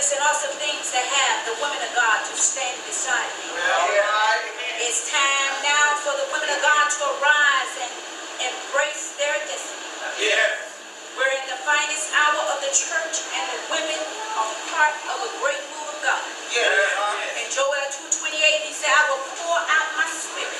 It's an awesome thing to have the women of God to stand beside me. It's time now for the women of God to arise and embrace their destiny. We're in the finest hour of the church, and the women are part of a great move of God. In Joel 2:28, he said, I will pour out my spirit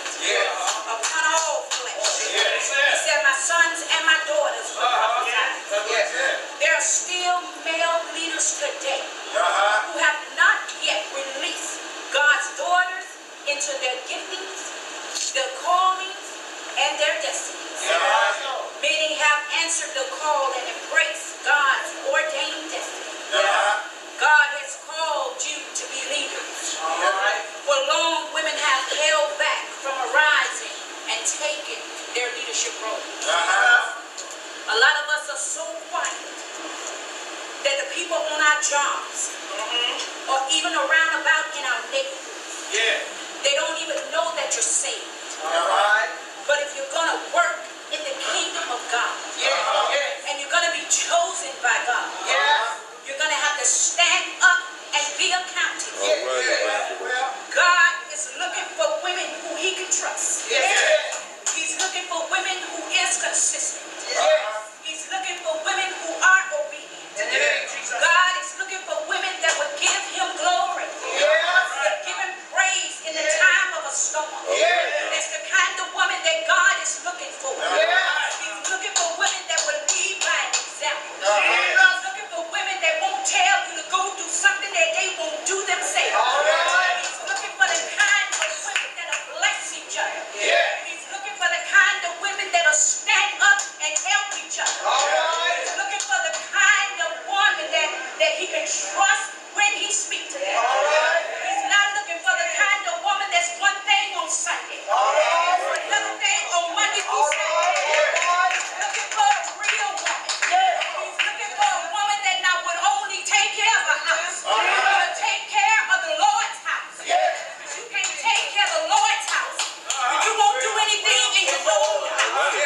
upon all flesh. He said, my sons and my daughters will prophesy. There are still male leaders today who have not yet released God's daughters into their giftings, their callings, and their destinies. Many have answered the call and embraced God's ordained destiny. God has called you to be leaders. For long, women have held back from arising and taking their leadership role. A lot of us are so quiet that the people on our jobs or even around about in our neighborhoods, they don't even know that you're saved. But if you're going to work in the kingdom of God, and you're going to be chosen by God, you're going to have to stand up and be accounted. God is looking for women who he can trust. He's looking for women who is consistent. He's looking for women who are obedient. God is looking for women that will give him glory, that give him praise in the time of a storm. That's the kind of woman that God is looking for. He's looking for women that will lead by example. He's looking for women that won't tell you to go do something that they won't do themselves. He's looking for the kind of women that'll bless each other. He's looking for the kind of women that'll stand up and help each other. He's looking for the kind of woman that he can trust when he speaks to them. He's not looking for the kind of woman that's one thing on Sunday, another thing on Monday through Saturday. He's looking for a real woman. He's looking for a woman that not would only take care of her house, but take care of the Lord's house. If you can't take care of the Lord's house, you won't do anything in your own house.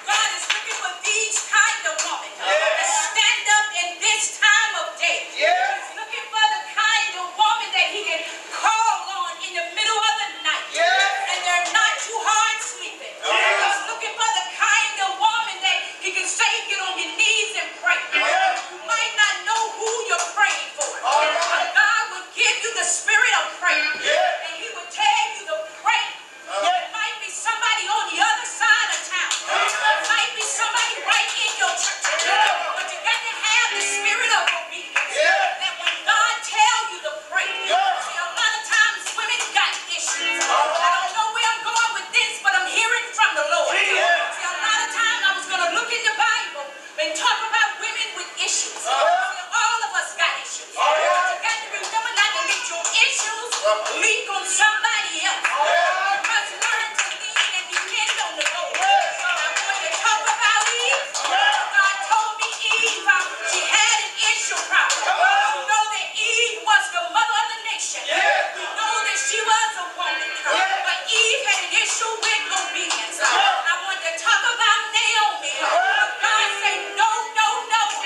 God is looking for these kind of women that stand up in this time of day. He's looking for the kind of woman that he can call on in the middle of the night, and they're not too hard sleeping. He's looking for the kind of woman that he can say, get on your knees and pray. You might not know who you're praying for, but God will give you the spirit of prayer, and he will tell you to pray. It might be somebody on the other side of town. It might be somebody right in your church. But you got to have the spirit of obedience. That when God tells you to pray. See, a lot of times women got issues. I don't know where I'm going with this, but I'm hearing from the Lord. See, a lot of times I was going to look in the Bible and talk about women with issues. See, all of us got issues. But you got to remember not to let your issues leak on somebody else. You must learn to lean and depend on the Lord. I'm going to talk about Eve. God told me Eve, she had an issue problem. We know that Eve was the mother of the nation. We know that she was a woman. But Eve had an issue with obedience. I want to talk about Naomi. God said, no.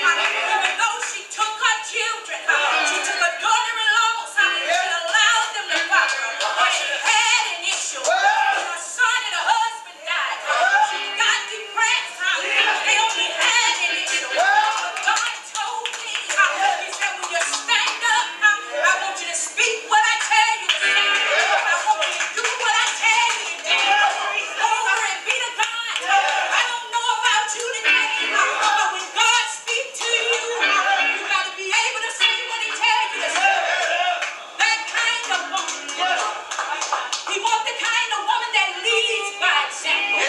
Even though she took her children, she took her daughter-in-law, she allowed them to follow her. But she had an issue. Her son and her husband died. She got depressed. They only had an issue. But God told me, he said, when you stand up, I want you to speak what I tell you to say. I want you to do what I tell you to do. Glory be to God. I don't know about you today, but when God speaks to you, you got to be able to say what he tells you to say. That kind of woman. We want the kind of woman that leads by example.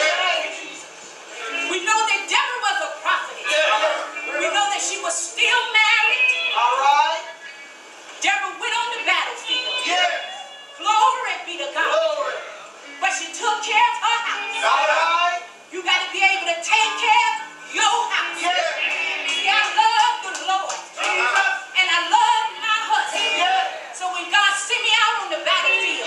We know that Deborah was a prophetess. We know that she was still married. Deborah went on the battlefield. Glory be to God. But she took care of her house. You got to be able to take care of your house. See, I love the Lord. And I love my husband. So when God sent me out on the battlefield,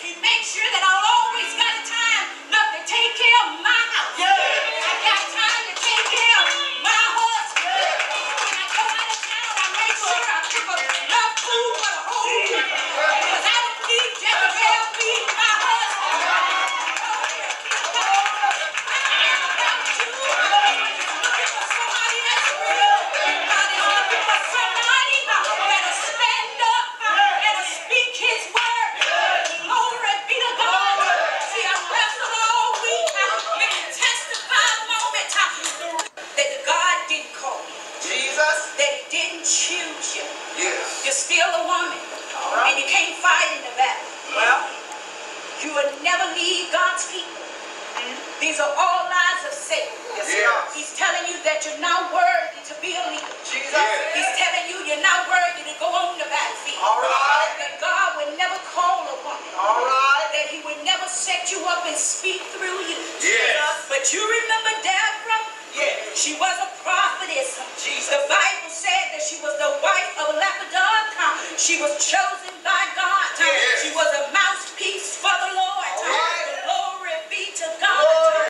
he makes sure that I always got time enough to take care of my house. I got time to take care of my husband. And I and speak through you. Yes. But you remember Deborah? Yes. She was a prophetess. Jesus. The Bible said that she was the wife of Lapidot. She was chosen by God. Yes. She was a